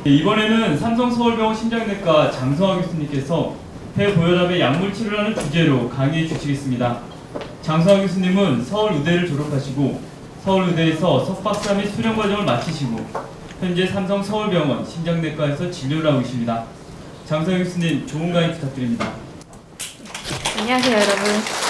이번에는 삼성서울병원 심장내과 장성화 교수님께서 폐고혈압의 약물 치료라는 주제로 강의 주시겠습니다. 장성화 교수님은 서울의대를 졸업하시고 서울의대에서 석박사 및 수련 과정을 마치시고 현재 삼성서울병원 심장내과에서 진료를 하고 계십니다. 장성화 교수님, 좋은 강의 부탁드립니다. 안녕하세요, 여러분.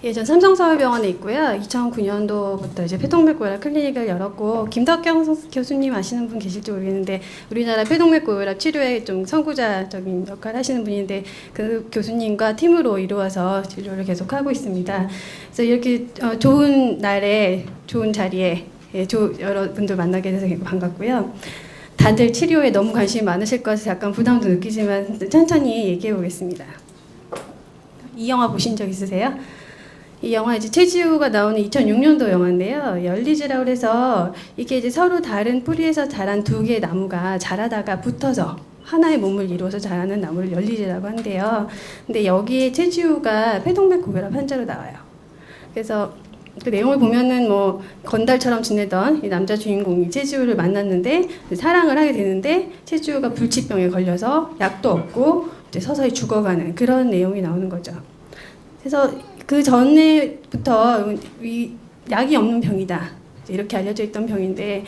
예, 전 삼성서울병원에 있고요. 2009년도부터 이제 폐동맥고혈압 클리닉을 열었고, 김덕경 교수님 아시는 분 계실지 모르겠는데, 우리나라 폐동맥고혈압 치료에 좀 선구자적인 역할을 하시는 분인데, 그 교수님과 팀으로 이루어서 진료를 계속하고 있습니다. 그래서 이렇게 좋은 날에, 좋은 자리에 여러분들 만나게 돼서 반갑고요. 다들 치료에 너무 관심이 많으실 것에 약간 부담도 느끼지만 천천히 얘기해 보겠습니다. 이 영화 보신 적 있으세요? 이 영화 이제 최지우가 나오는 2006년도 영화인데요. 열리지라고 해서 이게 이제 서로 다른 뿌리에서 자란 두 개의 나무가 자라다가 붙어서 하나의 몸을 이루어서 자라는 나무를 열리지라고 한대요. 근데 여기에 최지우가 폐동맥 고혈압 환자로 나와요. 그래서 그 내용을 보면은 뭐 건달처럼 지내던 이 남자 주인공이 최지우를 만났는데 사랑을 하게 되는데 최지우가 불치병에 걸려서 약도 없고 이제 서서히 죽어가는 그런 내용이 나오는 거죠. 그래서 그 전에부터 이 약이 없는 병이다 이렇게 알려져 있던 병인데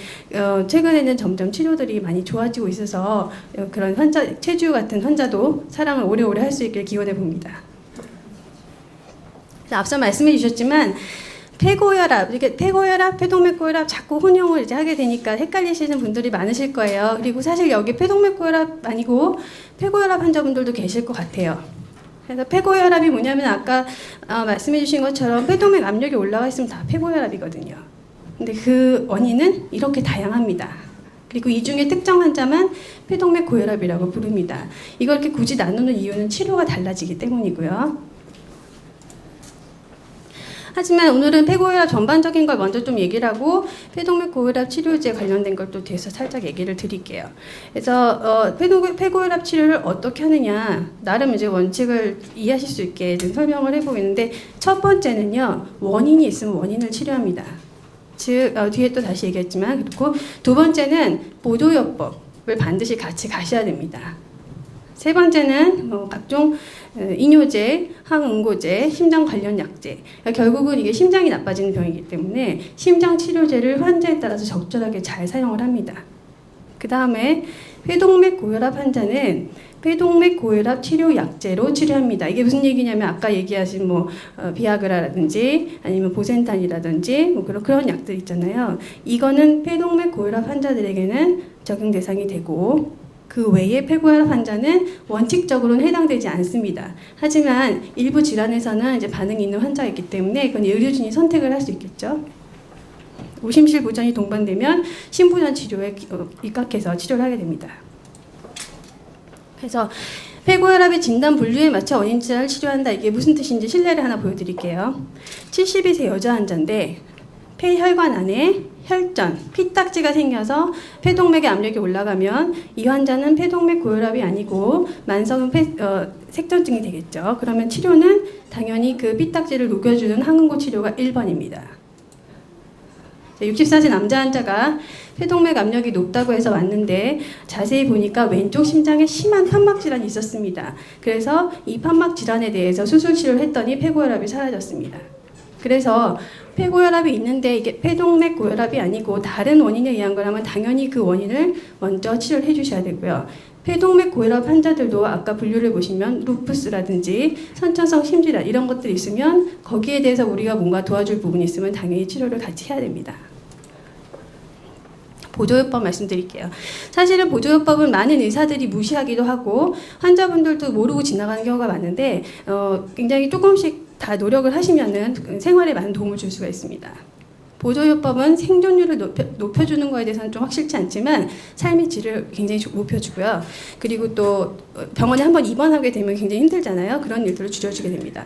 최근에는 점점 치료들이 많이 좋아지고 있어서 그런 환자, 최지우 같은 환자도 사랑을 오래오래 할 수 있길 기원해 봅니다. 앞서 말씀해 주셨지만 폐고혈압, 이게 폐고혈압, 폐동맥고혈압 자꾸 혼용을 이제 하게 되니까 헷갈리시는 분들이 많으실 거예요. 그리고 사실 여기 폐동맥고혈압 아니고 폐고혈압 환자분들도 계실 것 같아요. 그래서 폐고혈압이 뭐냐면 아까 말씀해 주신 것처럼 폐동맥 압력이 올라가 있으면 다 폐고혈압이거든요. 근데 그 원인은 이렇게 다양합니다. 그리고 이 중에 특정 환자만 폐동맥 고혈압이라고 부릅니다. 이걸 이렇게 굳이 나누는 이유는 치료가 달라지기 때문이고요. 하지만 오늘은 폐고혈압 전반적인 걸 먼저 좀 얘기를 하고 폐동맥 고혈압 치료제 관련된 걸 또 뒤에서 살짝 얘기를 드릴게요. 그래서 폐고혈압 치료를 어떻게 하느냐 나름 이제 원칙을 이해하실 수 있게 좀 설명을 해보이는데 첫 번째는요 원인이 있으면 원인을 치료합니다. 즉 뒤에 또 다시 얘기했지만 그리고 두 번째는 보조요법을 반드시 같이 가셔야 됩니다. 세 번째는 각종 이뇨제, 항응고제, 심장 관련 약제. 결국은 이게 심장이 나빠지는 병이기 때문에 심장 치료제를 환자에 따라서 적절하게 잘 사용을 합니다. 그 다음에 폐동맥 고혈압 환자는 폐동맥 고혈압 치료 약제로 치료합니다. 이게 무슨 얘기냐면 아까 얘기하신 비아그라라든지 아니면 보센탄이라든지 그런 약들 있잖아요. 이거는 폐동맥 고혈압 환자들에게는 적용 대상이 되고 그 외에 폐고혈압 환자는 원칙적으로는 해당되지 않습니다. 하지만 일부 질환에서는 이제 반응이 있는 환자가 있기 때문에 그건 의료진이 선택을 할 수 있겠죠. 오심실 보전이 동반되면 심부전 치료에 입각해서 치료를 하게 됩니다. 그래서 폐고혈압의 진단 분류에 맞춰 원인 질환을 치료한다. 이게 무슨 뜻인지 실례를 하나 보여드릴게요. 72세 여자 환자인데 폐혈관 안에 혈전, 피딱지가 생겨서 폐동맥의 압력이 올라가면 이 환자는 폐동맥 고혈압이 아니고 만성 색전증이 되겠죠. 그러면 치료는 당연히 그 피딱지를 녹여주는 항응고 치료가 1번입니다. 64세 남자 환자가 폐동맥 압력이 높다고 해서 왔는데 자세히 보니까 왼쪽 심장에 심한 판막 질환이 있었습니다. 그래서 이 판막 질환에 대해서 수술 치료를 했더니 폐고혈압이 사라졌습니다. 그래서 폐고혈압이 있는데 이게 폐동맥 고혈압이 아니고 다른 원인에 의한 거라면 당연히 그 원인을 먼저 치료를 해주셔야 되고요. 폐동맥 고혈압 환자들도 아까 분류를 보시면 루푸스라든지 선천성 심질환 이런 것들이 있으면 거기에 대해서 우리가 뭔가 도와줄 부분이 있으면 당연히 치료를 같이 해야 됩니다. 보조요법 말씀드릴게요. 사실은 보조요법은 많은 의사들이 무시하기도 하고 환자분들도 모르고 지나가는 경우가 많은데 굉장히 조금씩 다 노력을 하시면은 생활에 많은 도움을 줄 수가 있습니다. 보조요법은 생존율을 높여주는 거에 대해서는 좀 확실치 않지만 삶의 질을 굉장히 높여주고요. 그리고 또 병원에 한번 입원하게 되면 굉장히 힘들잖아요. 그런 일들을 줄여주게 됩니다.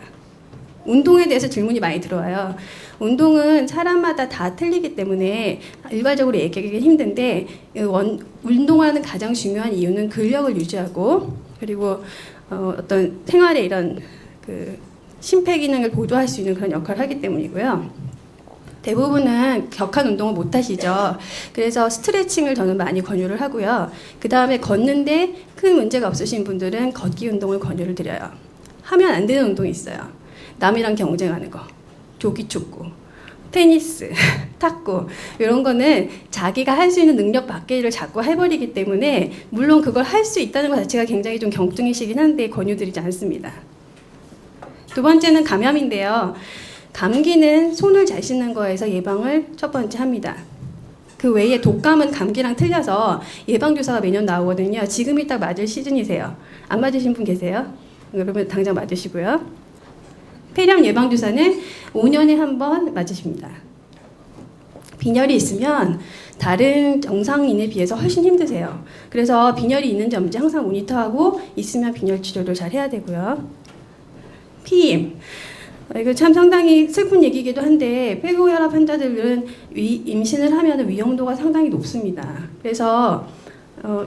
운동에 대해서 질문이 많이 들어와요. 운동은 사람마다 다 틀리기 때문에 일괄적으로 얘기하기가 힘든데 운동하는 가장 중요한 이유는 근력을 유지하고 그리고 어떤 생활의 이런 그 심폐 기능을 보조할 수 있는 그런 역할을 하기 때문이고요. 대부분은 격한 운동을 못 하시죠. 그래서 스트레칭을 저는 많이 권유를 하고요. 그 다음에 걷는데 큰 문제가 없으신 분들은 걷기 운동을 권유를 드려요. 하면 안 되는 운동이 있어요. 남이랑 경쟁하는 거, 조기축구, 테니스, 탁구 이런 거는 자기가 할 수 있는 능력 밖에를 자꾸 해버리기 때문에 물론 그걸 할 수 있다는 것 자체가 굉장히 좀 경증이시긴 한데 권유드리지 않습니다. 두 번째는 감염인데요. 감기는 손을 잘 씻는 거에서 예방을 첫 번째 합니다. 그 외에 독감은 감기랑 틀려서 예방주사가 매년 나오거든요. 지금이 딱 맞을 시즌이세요. 안 맞으신 분 계세요? 그러면 당장 맞으시고요. 폐렴 예방주사는 5년에 한 번 맞으십니다. 빈혈이 있으면 다른 정상인에 비해서 훨씬 힘드세요. 그래서 빈혈이 있는지 없는지 항상 모니터하고 있으면 빈혈 치료를 잘 해야 되고요. 피임. 이거 참 상당히 슬픈 얘기이기도 한데 폐고혈압 환자들은 임신을 하면 위험도가 상당히 높습니다. 그래서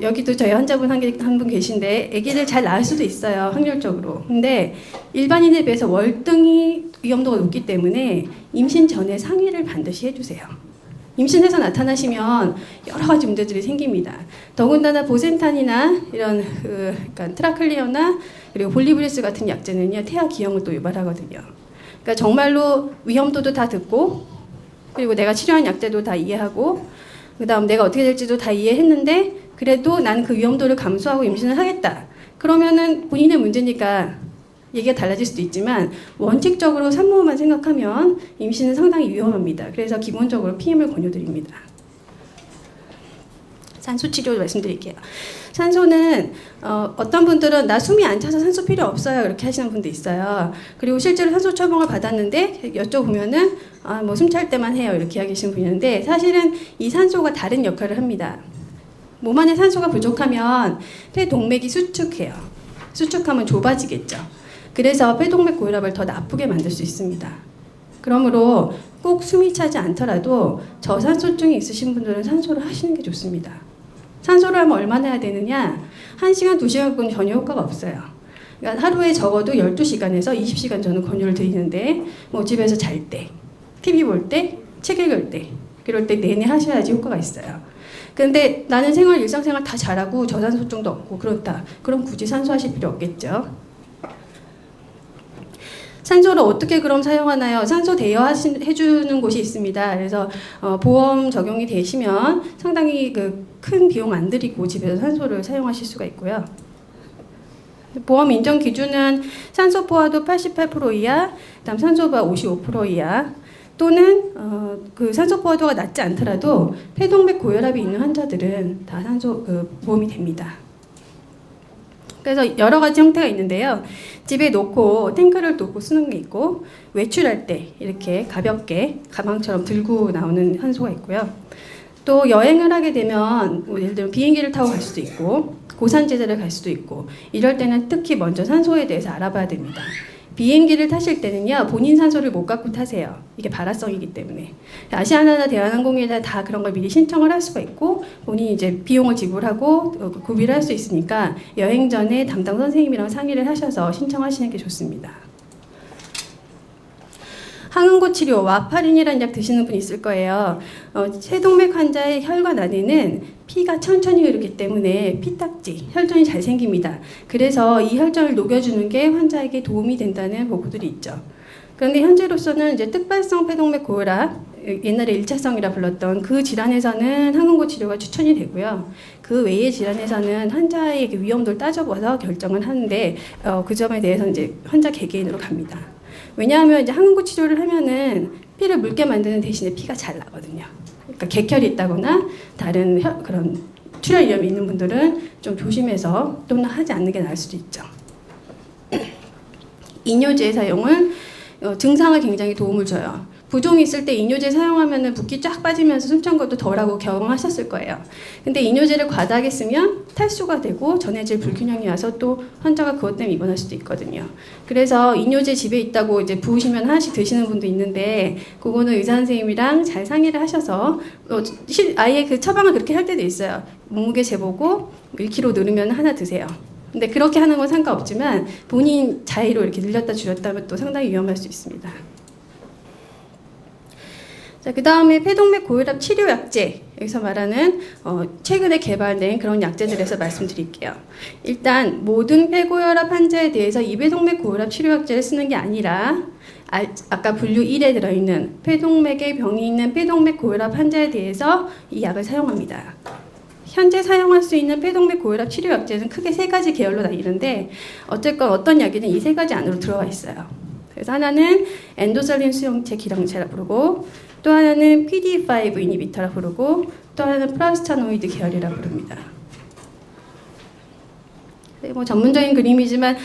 여기도 저희 환자분 한 분 계신데 아기를 잘 낳을 수도 있어요. 확률적으로. 근데 일반인에 비해서 월등히 위험도가 높기 때문에 임신 전에 상의를 반드시 해주세요. 임신해서 나타나시면 여러 가지 문제들이 생깁니다. 더군다나 보센탄이나 이런 그러니까 트라클리어나 그리고 볼리브리스 같은 약제는요 태아 기형을 또 유발하거든요. 그러니까 정말로 위험도도 다 듣고 그리고 내가 치료한 약제도 다 이해하고 그다음 내가 어떻게 될지도 다 이해했는데 그래도 난 그 위험도를 감수하고 임신을 하겠다. 그러면은 본인의 문제니까 얘기가 달라질 수도 있지만 원칙적으로 산모만 생각하면 임신은 상당히 위험합니다. 그래서 기본적으로 피임을 권유드립니다. 산소 치료 말씀드릴게요. 산소는 어떤 분들은 나 숨이 안 차서 산소 필요 없어요 이렇게 하시는 분도 있어요. 그리고 실제로 산소 처방을 받았는데 여쭤보면은 뭐 숨 찰 때만 해요 이렇게 이야기하시는 분이 있는데 사실은 이 산소가 다른 역할을 합니다. 몸 안에 산소가 부족하면 폐동맥이 수축해요. 수축하면 좁아지겠죠. 그래서 폐동맥 고혈압을 더 나쁘게 만들 수 있습니다. 그러므로 꼭 숨이 차지 않더라도 저산소증이 있으신 분들은 산소를 하시는 게 좋습니다. 산소를 하면 얼마나 해야 되느냐? 1시간, 2시간 전혀 효과가 없어요. 그러니까 하루에 적어도 12시간에서 20시간 저는 권유를 드리는데 뭐 집에서 잘 때, TV 볼 때, 책 읽을 때 그럴 때 내내 하셔야지 효과가 있어요. 근데 나는 일상생활 다 잘하고 저산소증도 없고 그렇다. 그럼 굳이 산소하실 필요 없겠죠. 산소를 어떻게 그럼 사용하나요? 산소 대여해주는 곳이 있습니다. 그래서 보험 적용이 되시면 상당히 큰 비용 안 들이고 집에서 산소를 사용하실 수가 있고요. 보험 인정 기준은 산소 포화도 88% 이하, 그다음 산소 포화 55% 이하, 또는 그 산소 포화도가 낮지 않더라도 폐동맥 고혈압이 있는 환자들은 다 산소 보험이 됩니다. 그래서 여러 가지 형태가 있는데요. 집에 놓고 탱크를 놓고 쓰는 게 있고 외출할 때 이렇게 가볍게 가방처럼 들고 나오는 산소가 있고요. 또 여행을 하게 되면 예를 들면 비행기를 타고 갈 수도 있고 고산지대를 갈 수도 있고 이럴 때는 특히 먼저 산소에 대해서 알아봐야 됩니다. 비행기를 타실 때는요 본인 산소를 못 갖고 타세요. 이게 발화성이기 때문에 아시아나나 대한항공에다 다 그런 걸 미리 신청을 할 수가 있고 본인이 이제 비용을 지불하고 구비를 할 수 있으니까 여행 전에 담당 선생님이랑 상의를 하셔서 신청하시는 게 좋습니다. 항응고 치료 와파린이라는 약 드시는 분 있을 거예요. 폐동맥 환자의 혈관 안에는 피가 천천히 흐르기 때문에 피딱지, 혈전이 잘 생깁니다. 그래서 이 혈전을 녹여주는 게 환자에게 도움이 된다는 보고들이 있죠. 그런데 현재로서는 이제 특발성 폐동맥 고혈압, 옛날에 1차성이라 불렀던 그 질환에서는 항응고 치료가 추천이 되고요. 그 외의 질환에서는 환자의 위험도를 따져봐서 결정을 하는데 그 점에 대해서는 이제 환자 개개인으로 갑니다. 왜냐하면 이제 항응고 치료를 하면은 피를 묽게 만드는 대신에 피가 잘 나거든요. 그러니까 객혈이 있다거나 다른 그런 출혈 위험이 있는 분들은 좀 조심해서 또는 하지 않는 게 나을 수도 있죠. 이뇨제 사용은 증상을 굉장히 도움을 줘요. 부종이 있을 때 이뇨제 사용하면 붓기 쫙 빠지면서 숨찬 것도 덜하고 경험하셨을 거예요. 근데 이뇨제를 과다하게 쓰면 탈수가 되고 전해질 불균형이 와서 또 환자가 그것 때문에 입원할 수도 있거든요. 그래서 이뇨제 집에 있다고 이제 부으시면 하나씩 드시는 분도 있는데 그거는 의사 선생님이랑 잘 상의를 하셔서 아예 그 처방을 그렇게 할 때도 있어요. 몸무게 재보고 1kg 늘으면 하나 드세요. 근데 그렇게 하는 건 상관없지만 본인 자의로 이렇게 늘렸다 줄였다면 또 상당히 위험할 수 있습니다. 자, 그 다음에 폐동맥 고혈압 치료 약제, 여기서 말하는 최근에 개발된 그런 약제들에서 말씀드릴게요. 일단 모든 폐고혈압 환자에 대해서 이 폐동맥 고혈압 치료 약제를 쓰는 게 아니라 아까 분류 1에 들어있는 폐동맥에 병이 있는 폐동맥 고혈압 환자에 대해서 이 약을 사용합니다. 현재 사용할 수 있는 폐동맥 고혈압 치료 약제는 크게 3가지 계열로 나뉘는데 어쨌건 어떤 약이든 이 3가지 안으로 들어가 있어요. 그래서 하나는 엔도살린 수용체 기량제라 부르고, 또 하나는 PDE5 이니비터라 부르고, 또 하나는 프라스타노이드 계열이라 부릅니다. 뭐 전문적인 그림이지만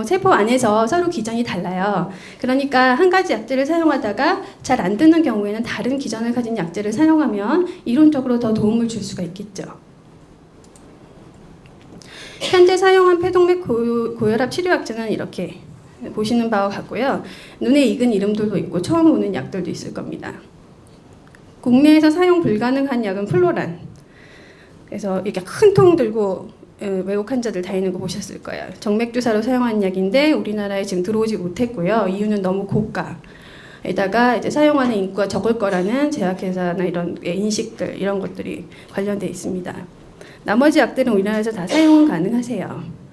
세포 안에서 서로 기전이 달라요. 그러니까 한 가지 약제를 사용하다가 잘 안 드는 경우에는 다른 기전을 가진 약제를 사용하면 이론적으로 더 도움을 줄 수가 있겠죠. 현재 사용한 폐동맥 고혈압 치료 약제는 이렇게 보시는 바와 같고요. 눈에 익은 이름들도 있고 처음 보는 약들도 있을 겁니다. 국내에서 사용 불가능한 약은 플로란. 그래서 이렇게 큰 통 들고 외국 환자들 다니는 거 보셨을 거예요. 정맥주사로 사용하는 약인데 우리나라에 지금 들어오지 못했고요. 이유는 너무 고가. 에다가 이제 사용하는 인구가 적을 거라는 제약회사나 이런 인식들 이런 것들이 관련되어 있습니다. 나머지 약들은 우리나라에서 다 사용은 가능하세요.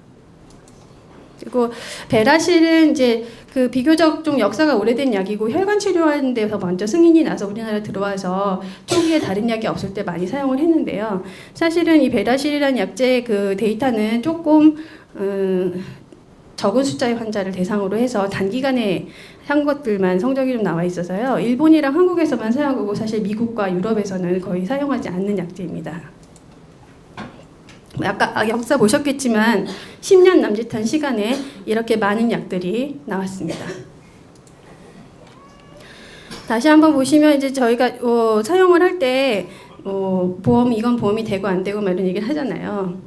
그리고 베라실은 이제 그 비교적 좀 역사가 오래된 약이고 혈관 치료하는 데서 먼저 승인이 나서 우리나라에 들어와서 초기에 다른 약이 없을 때 많이 사용을 했는데요. 사실은 이 베라실이라는 약제의 그 데이터는 조금 적은 숫자의 환자를 대상으로 해서 단기간에 한 것들만 성적이 좀 나와 있어서요. 일본이랑 한국에서만 사용하고 사실 미국과 유럽에서는 거의 사용하지 않는 약제입니다. 아까 역사 보셨겠지만 10년 남짓한 시간에 이렇게 많은 약들이 나왔습니다. 다시 한번 보시면 이제 저희가 사용을 할 때 이건 보험이 되고 안 되고 이런 얘기를 하잖아요.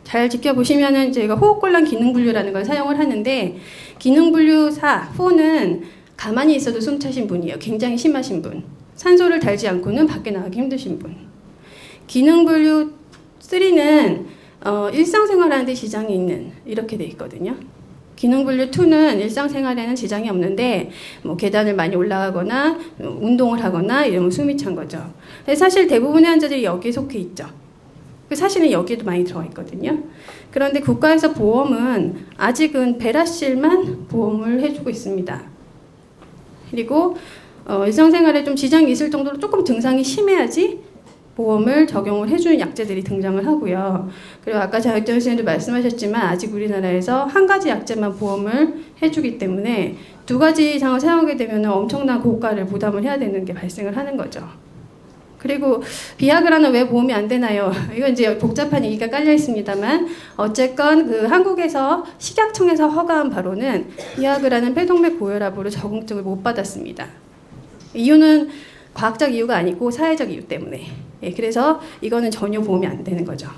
잘 지켜보시면은 저희가 호흡곤란 기능분류라는 걸 사용을 하는데 기능분류 4는 가만히 있어도 숨 차신 분이에요. 굉장히 심하신 분. 산소를 달지 않고는 밖에 나가기 힘드신 분. 기능분류 3는 일상생활하는 데 지장이 있는 이렇게 돼 있거든요. 기능분류 2는 일상생활에는 지장이 없는데 뭐 계단을 많이 올라가거나 운동을 하거나 이러면 숨이 찬 거죠. 사실 대부분의 환자들이 여기에 속해 있죠. 사실은 여기에도 많이 들어가 있거든요. 그런데 국가에서 보험은 아직은 베라실만 보험을 해주고 있습니다. 그리고 일상생활에 좀 지장이 있을 정도로 조금 증상이 심해야지 보험을 적용을 해주는 약제들이 등장을 하고요. 그리고 아까 장혁정 선생님도 말씀하셨지만 아직 우리나라에서 한 가지 약제만 보험을 해주기 때문에 2가지 이상을 사용하게 되면 엄청난 고가를 부담을 해야 되는 게 발생을 하는 거죠. 그리고 비아그라는 왜 보험이 안 되나요? 이건 이제 복잡한 얘기가 깔려 있습니다만 어쨌건 그 한국에서 식약청에서 허가한 바로는 비아그라는 폐동맥 고혈압으로 적응증을 못 받았습니다. 이유는 과학적 이유가 아니고 사회적 이유 때문에. 그래서 이거는 전혀 보험이 안 되는 거죠.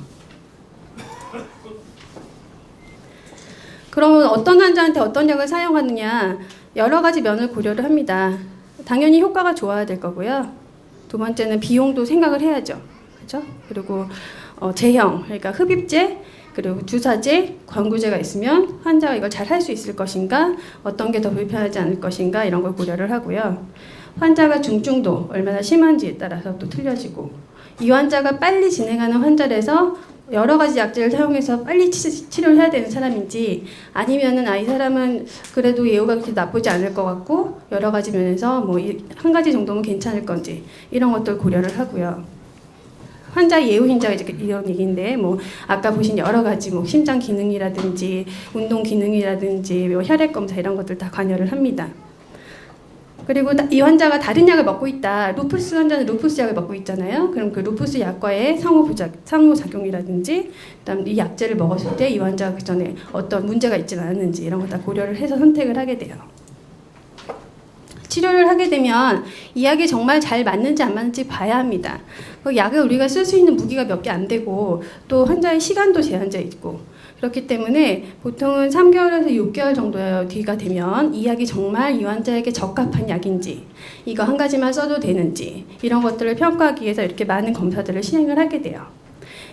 그러면 어떤 환자한테 어떤 약을 사용하느냐 여러 가지 면을 고려를 합니다. 당연히 효과가 좋아야 될 거고요. 2번째는 비용도 생각을 해야죠. 그렇죠? 그리고 제형, 그러니까 흡입제, 그리고 주사제, 광구제가 있으면 환자가 이걸 잘 할 수 있을 것인가, 어떤 게 더 불편하지 않을 것인가 이런 걸 고려를 하고요. 환자가 중증도 얼마나 심한지에 따라서 또 틀려지고 이 환자가 빨리 진행하는 환자라서 여러 가지 약제를 사용해서 빨리 치료를 해야 되는 사람인지 아니면은 이 사람은 그래도 예후가 그렇게 나쁘지 않을 것 같고 여러 가지 면에서 뭐 한 가지 정도면 괜찮을 건지 이런 것들 고려를 하고요. 환자 예후 인자가 이런 얘기인데 뭐 아까 보신 여러 가지 뭐 심장 기능이라든지 운동 기능이라든지 뭐 혈액 검사 이런 것들 다 관여를 합니다. 그리고 이 환자가 다른 약을 먹고 있다. 루푸스 환자는 루푸스 약을 먹고 있잖아요. 그럼 그 루푸스 약과의 상호작용이라든지 그다음 이 약제를 먹었을 때 이 환자가 그 전에 어떤 문제가 있지는 않았는지 이런 거 다 고려를 해서 선택을 하게 돼요. 치료를 하게 되면 이 약이 정말 잘 맞는지 안 맞는지 봐야 합니다. 그 약을 우리가 쓸 수 있는 무기가 몇 개 안 되고 또 환자의 시간도 제한돼 있고 그렇기 때문에 보통은 3개월에서 6개월 정도 뒤가 되면 이 약이 정말 이 환자에게 적합한 약인지 이거 한 가지만 써도 되는지 이런 것들을 평가하기 위해서 이렇게 많은 검사들을 시행을 하게 돼요.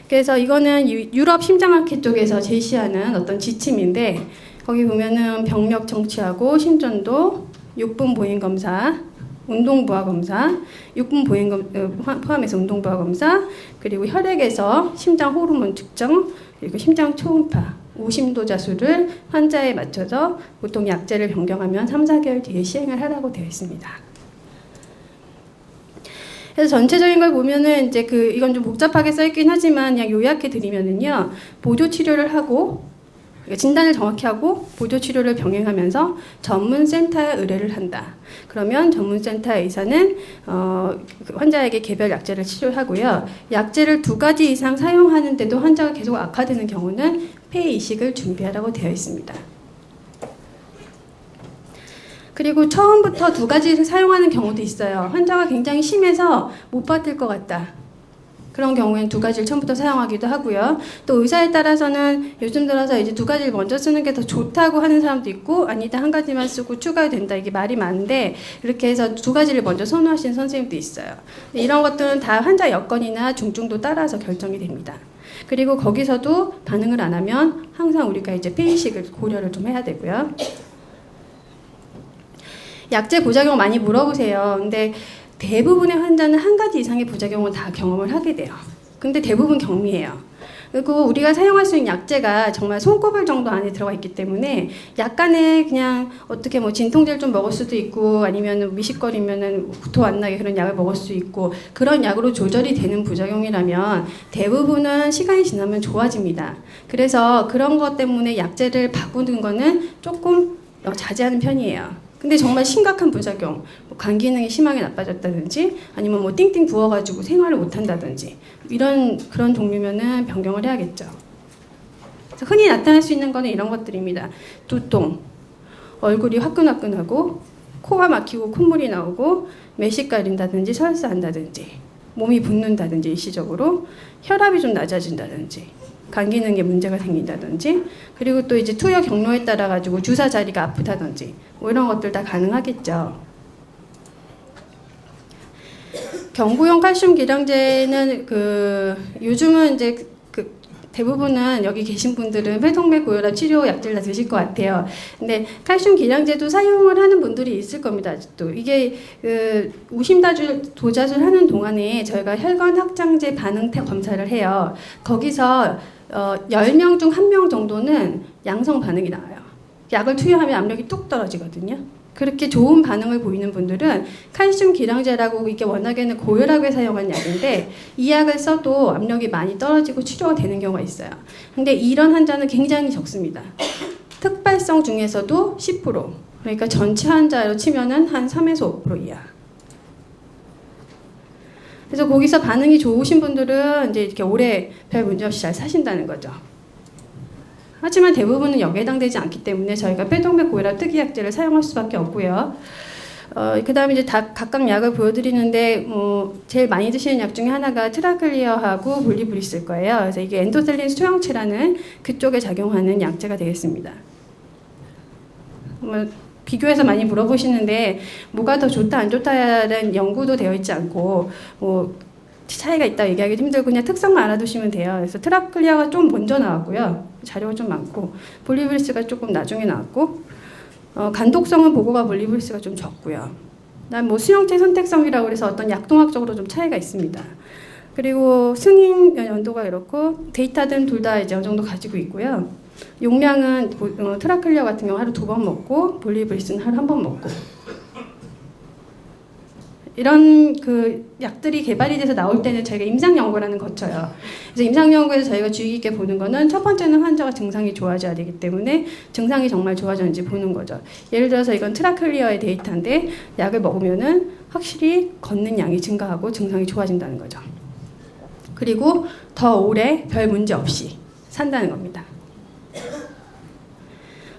그래서 이거는 유럽 심장학회 쪽에서 제시하는 어떤 지침인데 거기 보면은 병력 정치하고 심전도, 6분 보행 검사, 운동부하 검사, 6분 보행 포함해서 운동부하 검사, 그리고 혈액에서 심장 호르몬 측정, 그리고 심장 초음파, 오심도자 수를 환자에 맞춰서 보통 약제를 변경하면 3, 4개월 뒤에 시행을 하라고 되어 있습니다. 그래서 전체적인 걸 보면은 이제 이건 좀 복잡하게 써 있긴 하지만 그냥 요약해 드리면은요, 보조 치료를 하고 진단을 정확히 하고 보조 치료를 병행하면서 전문 센터에 의뢰를 한다. 그러면 전문 센터 의사는 환자에게 개별 약제를 치료하고요. 약제를 2가지 이상 사용하는데도 환자가 계속 악화되는 경우는 폐 이식을 준비하라고 되어 있습니다. 그리고 처음부터 2가지를 사용하는 경우도 있어요. 환자가 굉장히 심해서 못 버틸 것 같다. 그런 경우에는 2가지를 처음부터 사용하기도 하고요. 또 의사에 따라서는 요즘 들어서 이제 2가지를 먼저 쓰는 게 더 좋다고 하는 사람도 있고, 아니다 1가지만 쓰고 추가해도 된다, 이게 말이 많은데 이렇게 해서 2가지를 먼저 선호하시는 선생님도 있어요. 이런 것들은 다 환자 여건이나 중증도 따라서 결정이 됩니다. 그리고 거기서도 반응을 안 하면 항상 우리가 이제 폐이식을 고려를 좀 해야 되고요. 약제 부작용 많이 물어보세요. 근데 대부분의 환자는 1가지 이상의 부작용을 다 경험을 하게 돼요. 근데 대부분 경미해요. 그리고 우리가 사용할 수 있는 약제가 정말 손꼽을 정도 안에 들어가 있기 때문에 약간의 그냥 어떻게 뭐 진통제를 좀 먹을 수도 있고 아니면 미식거리면은 구토 안 나게 그런 약을 먹을 수 있고 그런 약으로 조절이 되는 부작용이라면 대부분은 시간이 지나면 좋아집니다. 그래서 그런 것 때문에 약제를 바꾸는 거는 조금 자제하는 편이에요. 근데 정말 심각한 부작용, 뭐 간 기능이 심하게 나빠졌다든지 아니면 뭐 띵띵 부어가지고 생활을 못한다든지 그런 종류면은 변경을 해야겠죠. 그래서 흔히 나타날 수 있는 거는 이런 것들입니다. 두통, 얼굴이 화끈화끈하고 코가 막히고 콧물이 나오고 매식 가린다든지 설사한다든지 몸이 붓는다든지 일시적으로 혈압이 좀 낮아진다든지 간 기능에 문제가 생긴다든지 그리고 또 이제 투여 경로에 따라 가지고 주사 자리가 아프다든지 뭐 이런 것들 다 가능하겠죠. 경구용 칼슘 기량제는 요즘은 이제 대부분은 여기 계신 분들은 폐동맥 고혈압 치료 약제를 다 드실 것 같아요. 근데 칼슘 기량제도 사용을 하는 분들이 있을 겁니다. 아직도 이게 우심도자술 하는 동안에 저희가 혈관 확장제 반응 검사를 해요. 거기서 10명 중 1명 정도는 양성 반응이 나와요. 약을 투여하면 압력이 뚝 떨어지거든요. 그렇게 좋은 반응을 보이는 분들은 칼슘 기량제라고 이게 워낙에는 고혈압에 사용한 약인데 이 약을 써도 압력이 많이 떨어지고 치료가 되는 경우가 있어요. 근데 이런 환자는 굉장히 적습니다. 특발성 중에서도 10%, 그러니까 전체 환자로 치면은 한 3에서 5% 이하. 그래서 거기서 반응이 좋으신 분들은 이제 이렇게 오래 별 문제 없이 잘 사신다는 거죠. 하지만 대부분은 여기에 해당되지 않기 때문에 저희가 폐동맥 고혈압 특이약제를 사용할 수밖에 없고요. 그 다음에 이제 각각 약을 보여드리는데 제일 많이 드시는 약 중에 하나가 트라클리어하고 볼리브리스일 거예요. 그래서 이게 엔도셀린 수용체라는 그쪽에 작용하는 약제가 되겠습니다. 비교해서 많이 물어보시는데 뭐가 더 좋다 안 좋다는 연구도 되어 있지 않고 차이가 있다 얘기하기 힘들고 그냥 특성만 알아두시면 돼요. 그래서 트라클리아가 좀 먼저 나왔고요. 자료가 좀 많고 볼리브리스가 조금 나중에 나왔고 간독성은 보고가 볼리브리스가 좀 적고요. 그다음 수용체 선택성이라고 해서 어떤 약동학적으로 좀 차이가 있습니다. 그리고 승인 연도가 이렇고 데이터든 둘 다 이제 어느 정도 가지고 있고요. 용량은 트라클리아 같은 경우 하루 2번 먹고 볼리브리스는 하루 1번 먹고 이런 약들이 개발이 돼서 나올 때는 저희가 임상 연구라는 거쳐요. 그래서 임상 연구에서 저희가 주의 깊게 보는 거는 첫 번째는 환자가 증상이 좋아져야 되기 때문에 증상이 정말 좋아졌는지 보는 거죠. 예를 들어서 이건 트라클리어의 데이터인데 약을 먹으면은 확실히 걷는 양이 증가하고 증상이 좋아진다는 거죠. 그리고 더 오래 별 문제 없이 산다는 겁니다.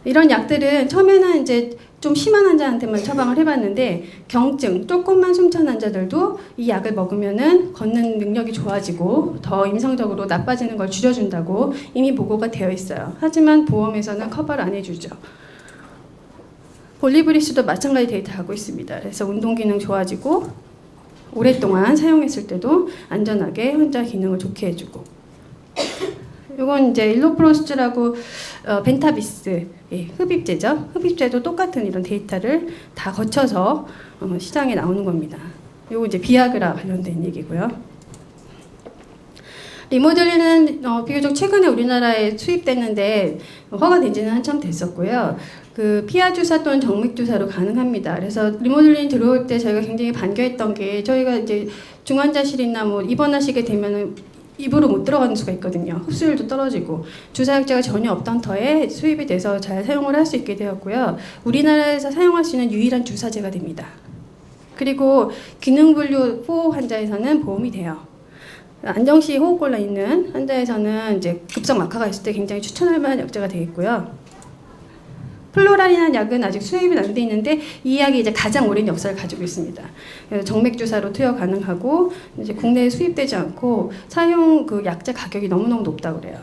이런 약들은 처음에는 이제 좀 심한 환자한테만 처방을 해봤는데 경증, 조금만 숨찬 환자들도 이 약을 먹으면은 걷는 능력이 좋아지고 더 임상적으로 나빠지는 걸 줄여준다고 이미 보고가 되어 있어요. 하지만 보험에서는 커버를 안 해주죠. 볼리브리스도 마찬가지 데이터하고 있습니다. 그래서 운동 기능 좋아지고 오랫동안 사용했을 때도 안전하게 환자 기능을 좋게 해주고 이건 이제 일로프로스트라고 벤타비스 흡입제죠. 흡입제도 똑같은 이런 데이터를 다 거쳐서 시장에 나오는 겁니다. 이거 이제 비아그라 관련된 얘기고요. 리모델린은 비교적 최근에 우리나라에 수입됐는데 허가된 지는 한참 됐었고요. 그 피하 주사 또는 정맥 주사로 가능합니다. 그래서 리모델린 들어올 때 저희가 굉장히 반겨했던 게 저희가 이제 중환자실이나 뭐 입원하시게 되면은 입으로 못 들어가는 수가 있거든요. 흡수율도 떨어지고 주사약제가 전혀 없던 터에 수입이 돼서 잘 사용을 할 수 있게 되었고요. 우리나라에서 사용할 수 있는 유일한 주사제가 됩니다. 그리고 기능분류 4 환자에서는 보험이 돼요. 안정시 호흡곤란 있는 환자에서는 이제 급성 마카가 있을 때 굉장히 추천할 만한 약제가 되겠고요. 플로랄이라는 약은 아직 수입이 안 돼 있는데 이 약이 이제 가장 오랜 역사를 가지고 있습니다. 그래서 정맥 주사로 투여 가능하고 이제 국내에 수입되지 않고 사용 그 약제 가격이 너무너무 높다고 그래요.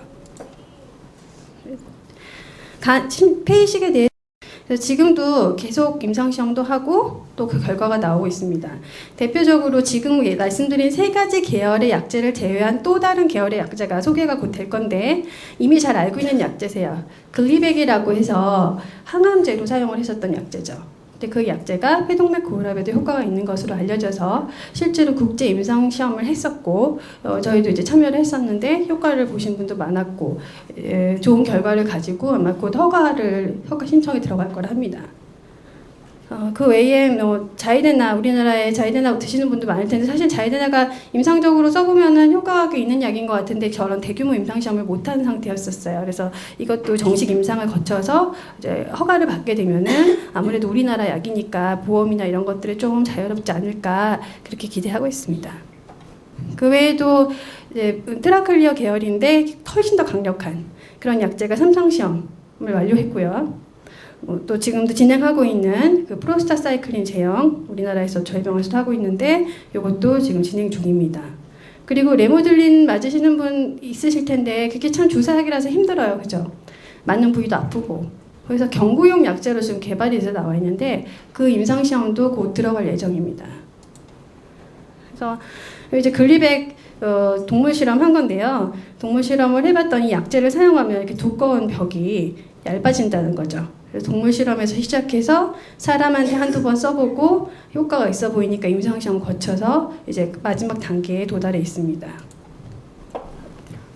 폐이식에 대해 그래서 지금도 계속 임상시험도 하고 또 그 결과가 나오고 있습니다. 대표적으로 지금 말씀드린 3가지 계열의 약제를 제외한 또 다른 계열의 약제가 소개가 곧 될 건데 이미 잘 알고 있는 약제세요. 글리백이라고 해서 항암제로 사용을 했었던 약제죠. 근데 그 약제가 폐동맥 고혈압에도 효과가 있는 것으로 알려져서 실제로 국제 임상 시험을 했었고 저희도 이제 참여를 했었는데 효과를 보신 분도 많았고 좋은 결과를 가지고 아마 곧 허가 신청이 들어갈 거라 합니다. 그 외에 자이데나 우리나라에 자이데나 드시는 분도 많을 텐데 사실 자이데나가 임상적으로 써보면은 효과가 꽤 있는 약인 것 같은데 저런 대규모 임상 시험을 못한 상태였었어요. 그래서 이것도 정식 임상을 거쳐서 이제 허가를 받게 되면은 아무래도 우리나라 약이니까 보험이나 이런 것들이 좀 자유롭지 않을까 그렇게 기대하고 있습니다. 그 외에도 이제 트라클리어 계열인데 훨씬 더 강력한 그런 약제가 3상 시험을 완료했고요. 또 지금도 진행하고 있는 그 프로스타사이클린 제형 우리나라에서 저희 병원에서도 하고 있는데 이것도 지금 진행 중입니다. 그리고 레모들린 맞으시는 분 있으실 텐데 그게 참 주사약이라서 힘들어요, 그죠? 맞는 부위도 아프고 그래서 경구용 약제로 지금 개발이 돼서 나와 있는데 그 임상 시험도 곧 들어갈 예정입니다. 그래서 이제 글리백 동물 실험한 건데요. 동물 실험을 해봤더니 약제를 사용하면 이렇게 두꺼운 벽이 얇아진다는 거죠. 그래서 동물 실험에서 시작해서 사람한테 한두 번 써보고 효과가 있어 보이니까 임상시험 거쳐서 이제 마지막 단계에 도달해 있습니다.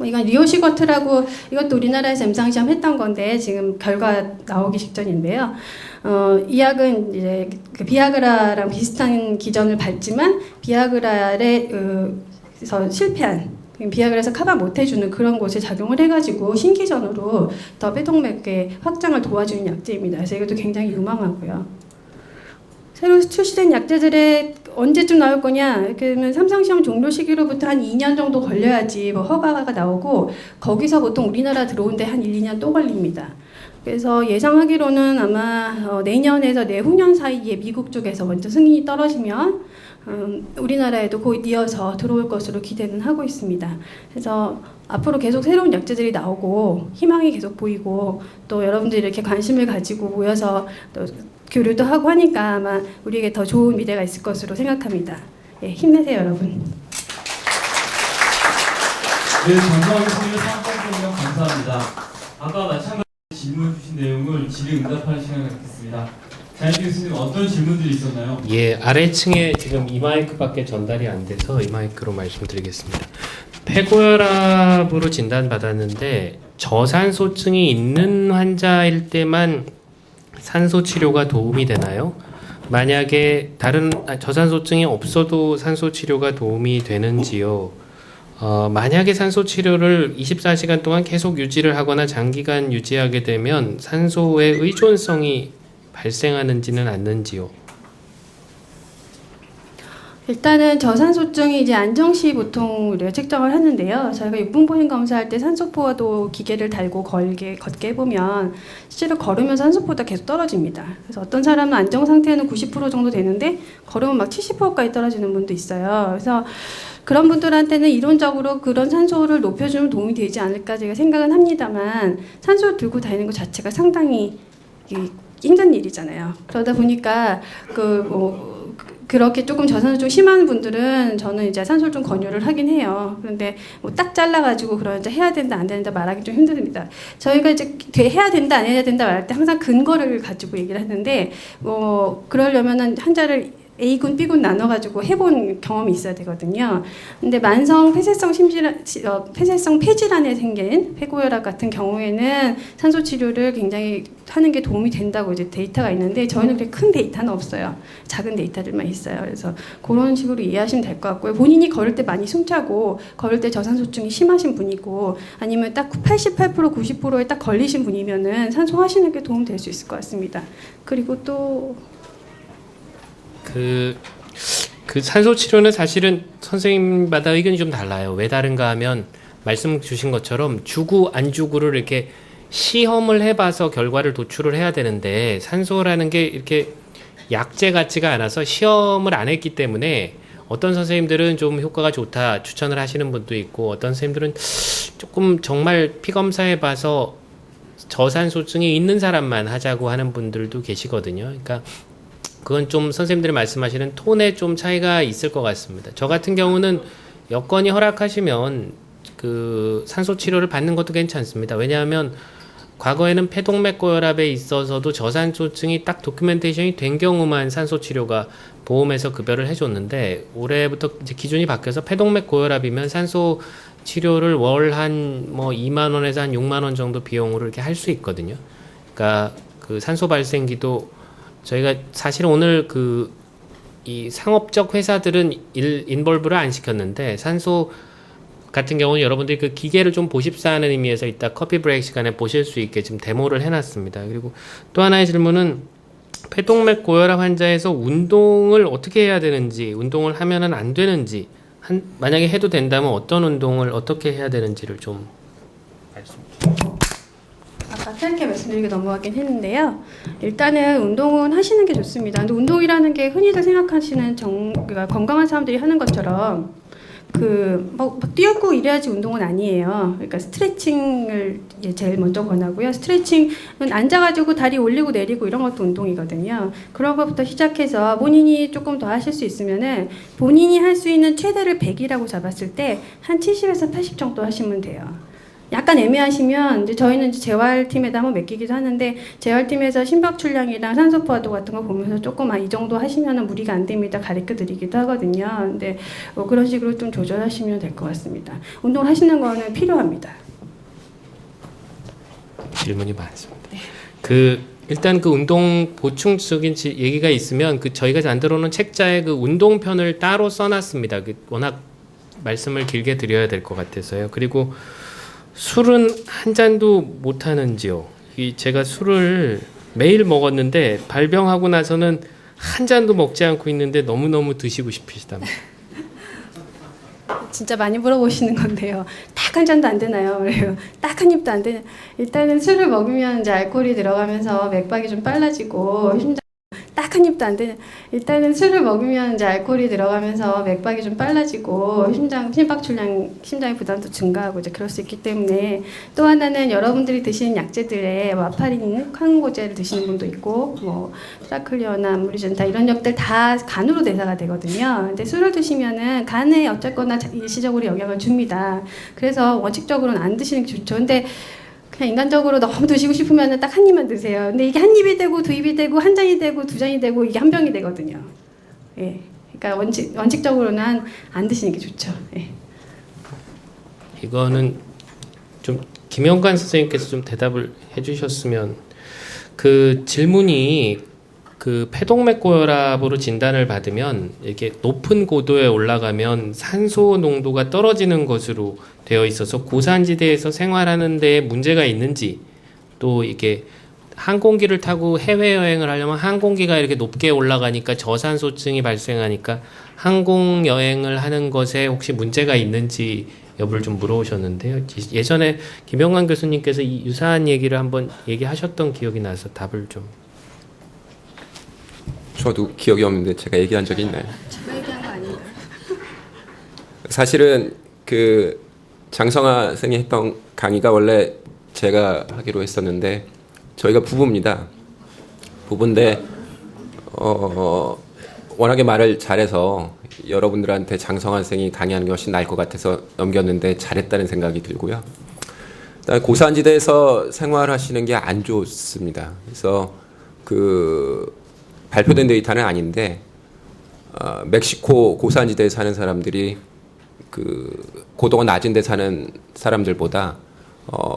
이건 리오시거트라고 이것도 우리나라에서 임상시험 했던 건데 지금 결과 나오기 직전인데요. 이 약은 이제 그 비아그라랑 비슷한 기전을 밟지만 비아그라에서 실패한 비아그라에서 커버 못 해주는 그런 곳에 작용을 해가지고 신기전으로 더 폐동맥의 확장을 도와주는 약제입니다. 그래서 이것도 굉장히 유망하고요. 새로 출시된 약제들의 언제쯤 나올 거냐? 그러면 3상 시험 종료 시기로부터 한 2년 정도 걸려야지 뭐 허가가 나오고 거기서 보통 우리나라 들어오는데 한 1, 2년 또 걸립니다. 그래서 예상하기로는 아마 내년에서 내후년 사이에 미국 쪽에서 먼저 승인이 떨어지면 우리나라에도 곧 이어서 들어올 것으로 기대는 하고 있습니다. 그래서 앞으로 계속 새로운 약제들이 나오고 희망이 계속 보이고 또 여러분들이 이렇게 관심을 가지고 모여서 또 교류도 하고 하니까 아마 우리에게 더 좋은 미래가 있을 것으로 생각합니다. 예, 힘내세요, 여러분. 네, 장성환 교수님 상권 설명 감사합니다. 아까 마찬가지 질문 주신 내용을 질의응답하는 시간을 갖겠습니다. 자연주 교수님 어떤 질문들이 있었나요? 예, 아래층에 지금 이 마이크밖에 전달이 안 돼서 이 마이크로 말씀드리겠습니다. 폐고혈압으로 진단받았는데 저산소증이 있는 환자일 때만 산소 치료가 도움이 되나요? 만약에 다른 저산소증이 없어도 산소 치료가 도움이 되는지요? 만약에 산소 치료를 24시간 동안 계속 유지를 하거나 장기간 유지하게 되면 산소의 의존성이 발생하는지는 않는지요? 일단은 저산소증이 이제 안정시 보통 우리가 측정을 하는데요. 저희가 육분포진 검사할 때 산소포화도 기계를 달고 걷게 해보면 실제로 걸으면 산소포가 계속 떨어집니다. 그래서 어떤 사람은 안정 상태는 90% 정도 되는데 걸으면 막 70%까지 떨어지는 분도 있어요. 그래서 그런 분들한테는 이론적으로 그런 산소를 높여주면 도움이 되지 않을까 제가 생각은 합니다만 산소를 들고 다니는 것 자체가 상당히 힘든 일이잖아요. 그러다 보니까 그 그렇게 조금 저산소증 심한 분들은 저는 이제 산소를 권유를 하긴 해요. 그런데 뭐 딱 잘라가지고 그런 이제 해야 된다 안 된다 말하기 좀 힘듭니다. 저희가 이제 해야 된다 안 해야 된다 말할 때 항상 근거를 가지고 얘기를 하는데 그러려면은 환자를 A군, B군 나눠가지고 해본 경험이 있어야 되거든요. 근데 만성 폐쇄성 폐쇄성 폐질환에 생긴 폐고혈압 같은 경우에는 산소 치료를 굉장히 하는 게 도움이 된다고 이제 데이터가 있는데 저희는 그렇게 큰 데이터는 없어요. 작은 데이터들만 있어요. 그래서 그런 식으로 이해하시면 될 것 같고요. 본인이 걸을 때 많이 숨차고 걸을 때 저산소증이 심하신 분이고 아니면 딱 88% 90%에 딱 걸리신 분이면은 산소 하시는 게 도움 될 수 있을 것 같습니다. 그리고 또 그 산소 치료는 사실은 선생님마다 의견이 좀 달라요. 왜 다른가 하면 말씀 주신 것처럼 주구 안 주구를 이렇게 시험을 해봐서 결과를 도출을 해야 되는데 산소라는 게 이렇게 약제 같지가 않아서 시험을 안 했기 때문에 어떤 선생님들은 좀 효과가 좋다 추천을 하시는 분도 있고 어떤 선생님들은 조금 정말 피 검사해봐서 저산소증이 있는 사람만 하자고 하는 분들도 계시거든요. 그러니까 그건 좀 선생님들이 말씀하시는 톤에 좀 차이가 있을 것 같습니다. 저 같은 경우는 여건이 허락하시면 그 산소 치료를 받는 것도 괜찮습니다. 왜냐하면 과거에는 폐동맥고혈압에 있어서도 저산소증이 딱 도큐멘테이션이 된 경우만 산소 치료가 보험에서 급여를 해줬는데 올해부터 이제 기준이 바뀌어서 폐동맥고혈압이면 산소 치료를 월 한 뭐 2만 원에서 한 6만 원 정도 비용으로 이렇게 할 수 있거든요. 그러니까 그 산소 발생기도 저희가 사실 오늘 이 상업적 회사들은 인볼브를 안 시켰는데 산소 같은 경우는 여러분들이 그 기계를 좀 보십사 하는 의미에서 이따 커피 브레이크 시간에 보실 수 있게 지금 데모를 해놨습니다. 그리고 또 하나의 질문은 폐동맥 고혈압 환자에서 운동을 어떻게 해야 되는지, 운동을 하면은 안 되는지, 만약에 해도 된다면 어떤 운동을 어떻게 해야 되는지를 좀 말씀 주세요. 아까 짧게 말씀드리고 넘어가긴 했는데요. 일단은 운동은 하시는 게 좋습니다. 근데 운동이라는 게 흔히들 생각하시는 그러니까 건강한 사람들이 하는 것처럼 막 뛰었고 이래야지 운동은 아니에요. 그러니까 스트레칭을 제일 먼저 권하고요. 스트레칭은 앉아가지고 다리 올리고 내리고 이런 것도 운동이거든요. 그런 것부터 시작해서 본인이 조금 더 하실 수 있으면은 본인이 할 수 있는 최대를 100이라고 잡았을 때 한 70에서 80 정도 하시면 돼요. 약간 애매하시면 이제 저희는 이제 재활팀에다 한번 맡기기도 하는데 재활팀에서 심박출량이랑 산소포화도 같은 거 보면서 조금 이 정도 하시면은 무리가 안 됩니다. 가르쳐 드리기도 하거든요. 근데 그런 식으로 좀 조절하시면 될 것 같습니다. 운동을 하시는 거는 필요합니다. 질문이 많습니다. 일단 그 운동 보충적인 얘기가 있으면 저희가 만들어놓은 책자에 그 운동편을 따로 써놨습니다. 워낙 말씀을 길게 드려야 될 것 같아서요. 그리고 술은 한 잔도 못 하는지요? 제가 술을 매일 먹었는데 발병하고 나서는 한 잔도 먹지 않고 있는데 너무너무 드시고 싶으시답니다. 진짜 많이 물어보시는 건데요. 딱 한 잔도 안 되나요? 그래요. 딱 한 입도 안 되냐. 일단은 술을 먹으면 이제 알코올이 들어가면서 맥박이 좀 빨라지고 딱 한 입도 안 되냐. 일단은 술을 먹으면 이제 알코올이 들어가면서 맥박이 좀 빨라지고 심장의 부담도 증가하고 이제 그럴 수 있기 때문에 또 하나는 여러분들이 드시는 약제들에 와파린, 항고제를 드시는 분도 있고 뭐 트라클리어나 암무리젠타 이런 약들 다 간으로 대사가 되거든요. 근데 술을 드시면은 간에 어쨌거나 일시적으로 영향을 줍니다. 그래서 원칙적으로는 안 드시는 게 좋죠. 근데 그냥 인간적으로 너무 드시고 싶으면 딱 한 입만 드세요. 근데 이게 한 입이 되고 두 입이 되고 한 잔이 되고 두 잔이 되고 이게 한 병이 되거든요. 예. 그러니까 원칙적으로는 안 드시는 게 좋죠. 예. 이거는 좀 김영관 선생님께서 좀 대답을 해주셨으면 그 질문이 그 폐동맥고혈압으로 진단을 받으면 이렇게 높은 고도에 올라가면 산소 농도가 떨어지는 것으로 되어 있어서 고산지대에서 생활하는 데 문제가 있는지 또 이게 항공기를 타고 해외여행을 하려면 항공기가 이렇게 높게 올라가니까 저산소증이 발생하니까 항공여행을 하는 것에 혹시 문제가 있는지 여부를 좀 물어보셨는데요. 예전에 김영관 교수님께서 이 유사한 얘기를 한번 얘기하셨던 기억이 나서 답을 좀. 저도 기억이 없는데 제가 얘기한 적이 있나요? 제가 얘기한 거 아닌가요? 사실은 그 장성아 선생님이 했던 강의가 원래 제가 하기로 했었는데 저희가 부부입니다. 부부인데 워낙에 말을 잘해서 여러분들한테 장성환 선생이 강의하는 게 훨씬 나을 것 같아서 넘겼는데 잘했다는 생각이 들고요. 그다음에 고산지대에서 생활하시는 게 안 좋습니다. 그래서 그 발표된 데이터는 아닌데 멕시코 고산지대에 사는 사람들이 그 고도가 낮은 데 사는 사람들보다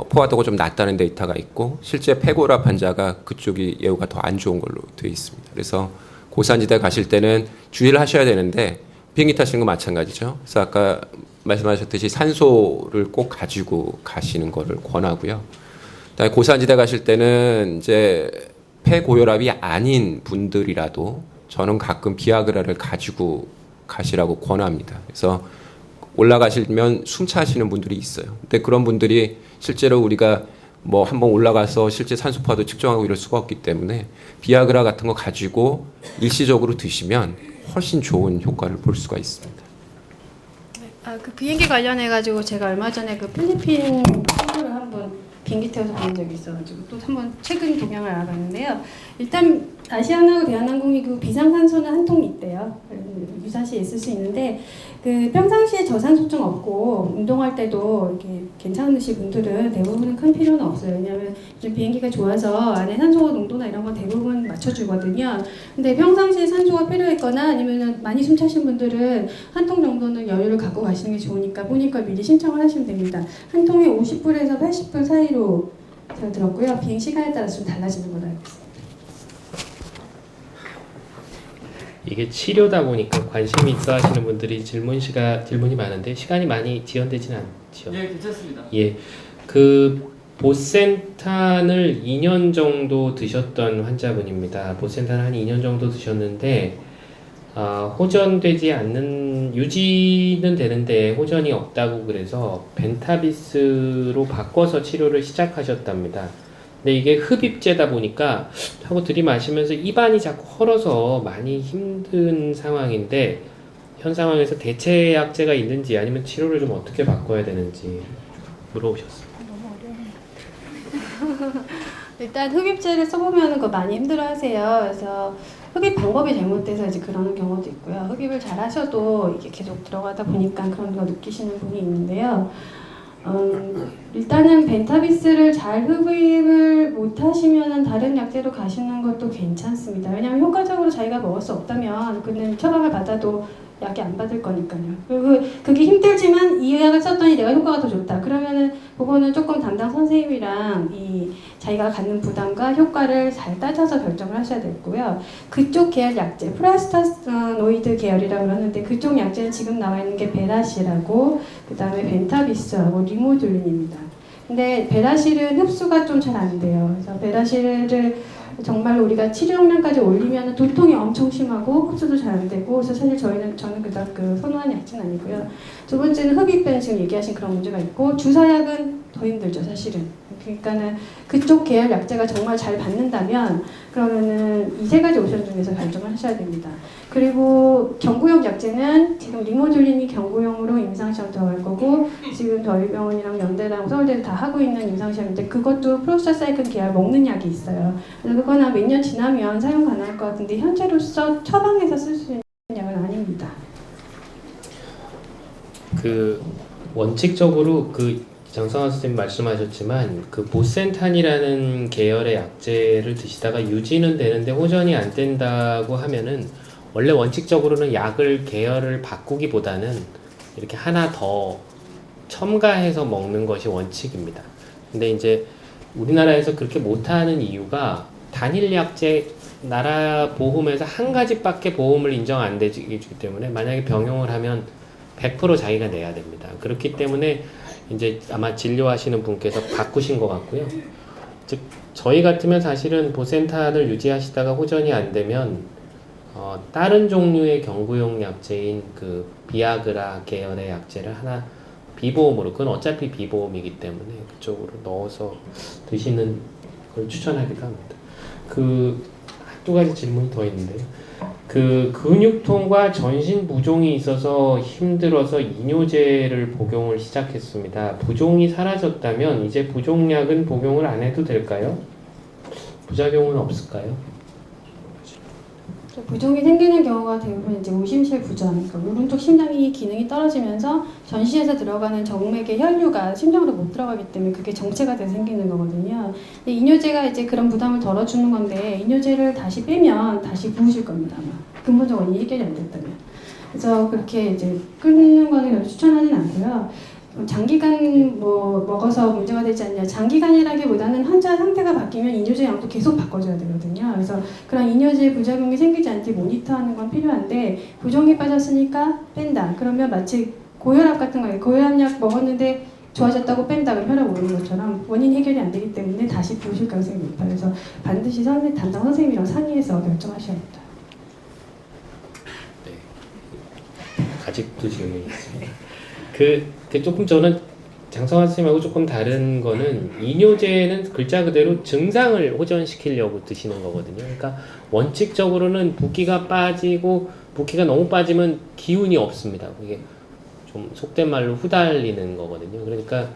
포화도가 좀 낮다는 데이터가 있고 실제 폐고랍 환자가 그쪽이 예후가 더 안 좋은 걸로 되어 있습니다. 그래서 고산지대 가실 때는 주의를 하셔야 되는데 비행기 타시는 거 마찬가지죠. 그래서 아까 말씀하셨듯이 산소를 꼭 가지고 가시는 거를 권하고요. 그다음에 고산지대 가실 때는 이제 폐고혈압이 아닌 분들이라도 저는 가끔 비아그라를 가지고 가시라고 권합니다. 그래서 올라가시면 숨차시는 분들이 있어요. 근데 그런 분들이 실제로 우리가 뭐 한번 올라가서 실제 산소파도 측정하고 이럴 수가 없기 때문에 비아그라 같은 거 가지고 일시적으로 드시면 훨씬 좋은 효과를 볼 수가 있습니다. 그 비행기 관련해가지고 제가 얼마 전에 그 필리핀 친구를 한번 비행기 태워서 본 적이 있어가지고 또 한번 최근 동향을 알아봤는데요. 일단 아시아나하고 대한항공이 그 비상산소는 한 통이 있대요. 유사시에 있을 수 있는데 그 평상시에 저산소증 없고 운동할 때도 이렇게 괜찮으신 분들은 대부분은 큰 필요는 없어요. 왜냐하면 좀 비행기가 좋아서 안에 산소 농도나 이런 건 대부분 맞춰주거든요. 근데 평상시에 산소가 필요했거나 아니면 많이 숨 차신 분들은 한 통 정도는 여유를 갖고 가시는 게 좋으니까 보니까 미리 신청을 하시면 됩니다. 한 통에 50불에서 80불 사이로 제가 들었고요. 비행 시간에 따라서 좀 달라지는 걸로 알고 있습니다. 이게 치료다 보니까 관심이 있어 하시는 분들이 질문이 많은데 시간이 많이 지연되지는 않죠. 예, 괜찮습니다. 예. 그 보센탄을 2년 정도 드셨던 환자분입니다. 보센탄을 한 2년 정도 드셨는데 호전되지 않는 유지는 되는데 호전이 없다고 그래서 벤타비스로 바꿔서 치료를 시작하셨답니다. 근데 이게 흡입제다 보니까 하고 들이마시면서 입안이 자꾸 헐어서 많이 힘든 상황인데 현 상황에서 대체약제가 있는지 아니면 치료를 좀 어떻게 바꿔야 되는지 물어보셨습니다. 일단 흡입제를 써보면 그거 많이 힘들어하세요. 그래서 흡입 방법이 잘못돼서 이제 그러는 경우도 있고요. 흡입을 잘 하셔도 이게 계속 들어가다 보니까 그런 거 느끼시는 분이 있는데요. 일단은 벤타비스를 잘 흡입을 못하시면 다른 약제로 가시는 것도 괜찮습니다. 왜냐하면 효과적으로 자기가 먹을 수 없다면 그는 처방을 받아도 약이 안 받을 거니까요. 그리고 그게 힘들지만 이 약을 썼더니 내가 효과가 더 좋다. 그러면은 그거는 조금 담당 선생님이랑 이 자기가 갖는 부담과 효과를 잘 따져서 결정을 하셔야 되고요. 그쪽 계열 약제, 프라스타노이드 계열이라고 그러는데 그쪽 약제는 지금 나와 있는 게 베라실하고 그 다음에 벤타비스하고 리모듈린입니다. 근데 베라실은 흡수가 좀 잘 안 돼요. 그래서 베라실을 정말로 우리가 치료 용량까지 올리면 도통이 엄청 심하고 흡수도 잘 안 되고 그래서 사실 저는 그닥 선호하는 약제는 아니고요. 두 번째는 흡입은 지금 얘기하신 그런 문제가 있고 주사약은 더 힘들죠 사실은. 그러니까는 그쪽 계열 약제가 정말 잘 받는다면 그러면은 이 세 가지 옵션 중에서 결정을 하셔야 됩니다. 그리고 경구용 약제는 지금 리모듈린이 경구용으로 임상시험 들어갈 거고 지금 저희 병원이랑 연대랑 서울대도 다 하고 있는 임상시험인데 그것도 프로스타사이클 계열 먹는 약이 있어요. 그래서 그거는 몇 년 지나면 사용 가능할 것 같은데 현재로서 처방해서 쓸 수 있는 약은 아닙니다. 그 원칙적으로 장성환 선생님 말씀하셨지만 그 보센탄이라는 계열의 약제를 드시다가 유지는 되는데 호전이 안 된다고 하면은 원래 원칙적으로는 약을 계열을 바꾸기보다는 이렇게 하나 더 첨가해서 먹는 것이 원칙입니다. 근데 이제 우리나라에서 그렇게 못하는 이유가 단일 약제 나라 보험에서 한 가지밖에 보험을 인정 안 되기 때문에 만약에 병용을 하면 100% 자기가 내야 됩니다. 그렇기 때문에 이제 아마 진료하시는 분께서 바꾸신 것 같고요. 즉 저희 같으면 사실은 보센탄을 유지하시다가 호전이 안 되면 다른 종류의 경구용 약제인 그 비아그라 계열의 약제를 하나 비보험으로, 그건 어차피 비보험이기 때문에 그쪽으로 넣어서 드시는 걸 추천하기도 합니다. 두 가지 질문이 더 있는데요. 근육통과 전신 부종이 있어서 힘들어서 이뇨제를 복용을 시작했습니다. 부종이 사라졌다면 이제 부종약은 복용을 안 해도 될까요? 부작용은 없을까요? 부종이 생기는 경우가 대부분 이제 우심실 부전, 그러니까 오른쪽 심장이 기능이 떨어지면서 전시에서 들어가는 정맥의 혈류가 심장으로 못 들어가기 때문에 그게 정체가 돼서 생기는 거거든요. 근데 이뇨제가 이제 그런 부담을 덜어주는 건데 이뇨제를 다시 빼면 다시 부으실 겁니다. 아마 근본적 원인이 해결이 안 됐다면. 그래서 그렇게 이제 끊는 거는 별로 추천하진 않고요. 장기간 뭐 먹어서 문제가 되지 않냐. 장기간이라기보다는 환자 상태가 바뀌면 이뇨제 양도 계속 바꿔줘야 되거든요. 그래서 그런 이뇨제 부작용이 생기지 않게 모니터하는 건 필요한데 부종이 빠졌으니까 뺀다. 그러면 마치 고혈압 같은 거예요. 고혈압약 먹었는데 좋아졌다고 뺀다. 그럼 혈압 오르는 것처럼 원인 해결이 안 되기 때문에 다시 부으실 가능성이 높아요. 그래서 반드시 담당 선생님이랑 상의해서 결정하셔야 합니다. 아직도 질문이 있습니다. 그 조금 저는 장성환 선생님하고 조금 다른 거는 이뇨제는 글자 그대로 증상을 호전시키려고 드시는 거거든요. 그러니까 원칙적으로는 붓기가 빠지고 붓기가 너무 빠지면 기운이 없습니다. 그게 좀 속된 말로 후달리는 거거든요. 그러니까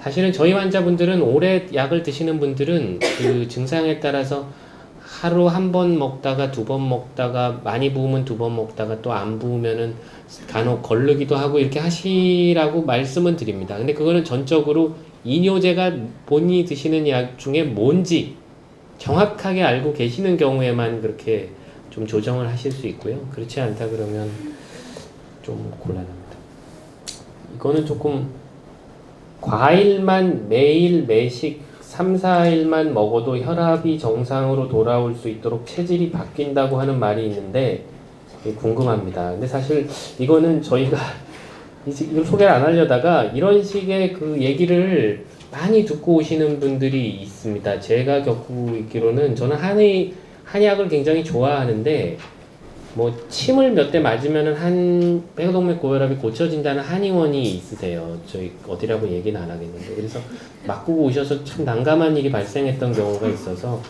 사실은 저희 환자분들은 오래 약을 드시는 분들은 그 증상에 따라서 하루 한 번 먹다가 두 번 먹다가 많이 부으면 두 번 먹다가 또 안 부으면은 간혹 걸르기도 하고 이렇게 하시라고 말씀은 드립니다. 근데 그거는 전적으로 이뇨제가 본인이 드시는 약 중에 뭔지 정확하게 알고 계시는 경우에만 그렇게 좀 조정을 하실 수 있고요. 그렇지 않다 그러면 좀 곤란합니다. 이거는 조금 과일만 매일 매식 3, 4일만 먹어도 혈압이 정상으로 돌아올 수 있도록 체질이 바뀐다고 하는 말이 있는데 궁금합니다. 근데 사실 이거는 저희가 이걸 소개를 안 하려다가 이런 식의 그 얘기를 많이 듣고 오시는 분들이 있습니다. 제가 겪고 있기로는 저는 한약을 굉장히 좋아하는데 뭐 침을 몇 대 맞으면은 폐동맥 고혈압이 고쳐진다는 한의원이 있으세요. 저희 어디라고 얘기는 안 하겠는데 그래서 맞고 오셔서 참 난감한 일이 발생했던 경우가 있어서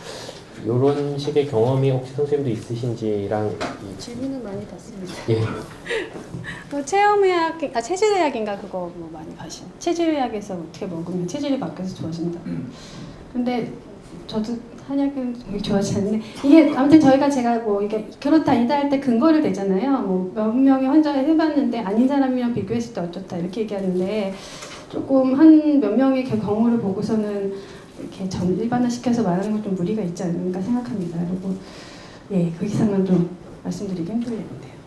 이런 식의 경험이 혹시 선생님도 있으신지랑 질문은 많이 받습니다. 예. 체험의학, 체질의학인가 그거 뭐 많이 가시는. 체질의학에서 어떻게 먹으면 체질이 바뀌어서 좋아진다. 근데 저도 한약은 되게 좋아하지 않는데 이게 아무튼 제가 뭐 이게 그렇다 아니다 할 때 근거를 대잖아요. 뭐 몇 명의 환자를 해봤는데 아닌 사람이랑 비교했을 때 어떻다 이렇게 얘기하는데 조금 한 몇 명의 경우를 보고서는 이렇게 일반화시켜서 말하는 건 좀 무리가 있지 않을까 생각합니다. 그리고 예, 그 이상은 좀 말씀드리기 힘들겠는데요.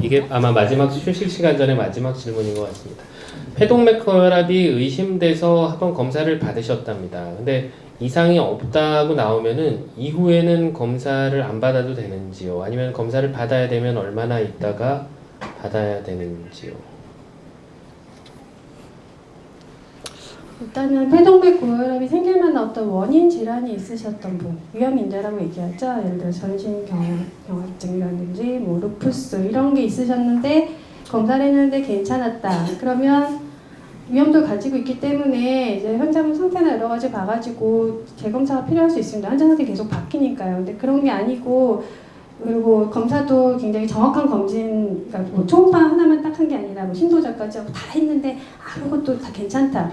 이게 아마 마지막 휴식 시간 전에 마지막 질문인 것 같습니다. 폐동맥 고혈압이 의심돼서 한번 검사를 받으셨답니다. 근데 이상이 없다고 나오면은 이후에는 검사를 안 받아도 되는지요? 아니면 검사를 받아야 되면 얼마나 있다가 받아야 되는지요? 일단은 폐동맥 고혈압이 생길 만한 어떤 원인 질환이 있으셨던 분, 위험인자라고 얘기하죠. 예를 들어 전신 경화증이라든지 뭐 루푸스 이런 게 있으셨는데 검사를 했는데 괜찮았다. 그러면 위험도 가지고 있기 때문에 이제 환자분 상태나 여러 가지 봐가지고 재검사가 필요할 수 있습니다. 환자 상태 계속 바뀌니까요. 근데 그런 게 아니고 그리고 검사도 굉장히 정확한 검진, 그러니까 뭐 초음파 하나만 딱 한 게 아니라 뭐 심도자까지 하고 다 했는데 아무것도 다 괜찮다.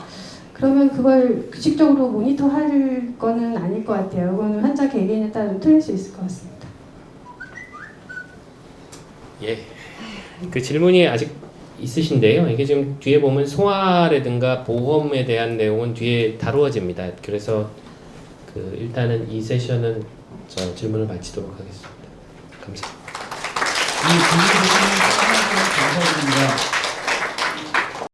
그러면 그걸 규칙적으로 모니터할 거는 아닐 것 같아요. 이거는 환자 개개인에 따라 좀 틀릴 수 있을 것 같습니다. 예. 그 질문이 아직 있으신데요. 이게 지금 뒤에 보면 소화라든가 보험에 대한 내용은 뒤에 다루어집니다. 그래서 그 일단은 이 세션은 저 질문을 마치도록 하겠습니다. 감사합니다.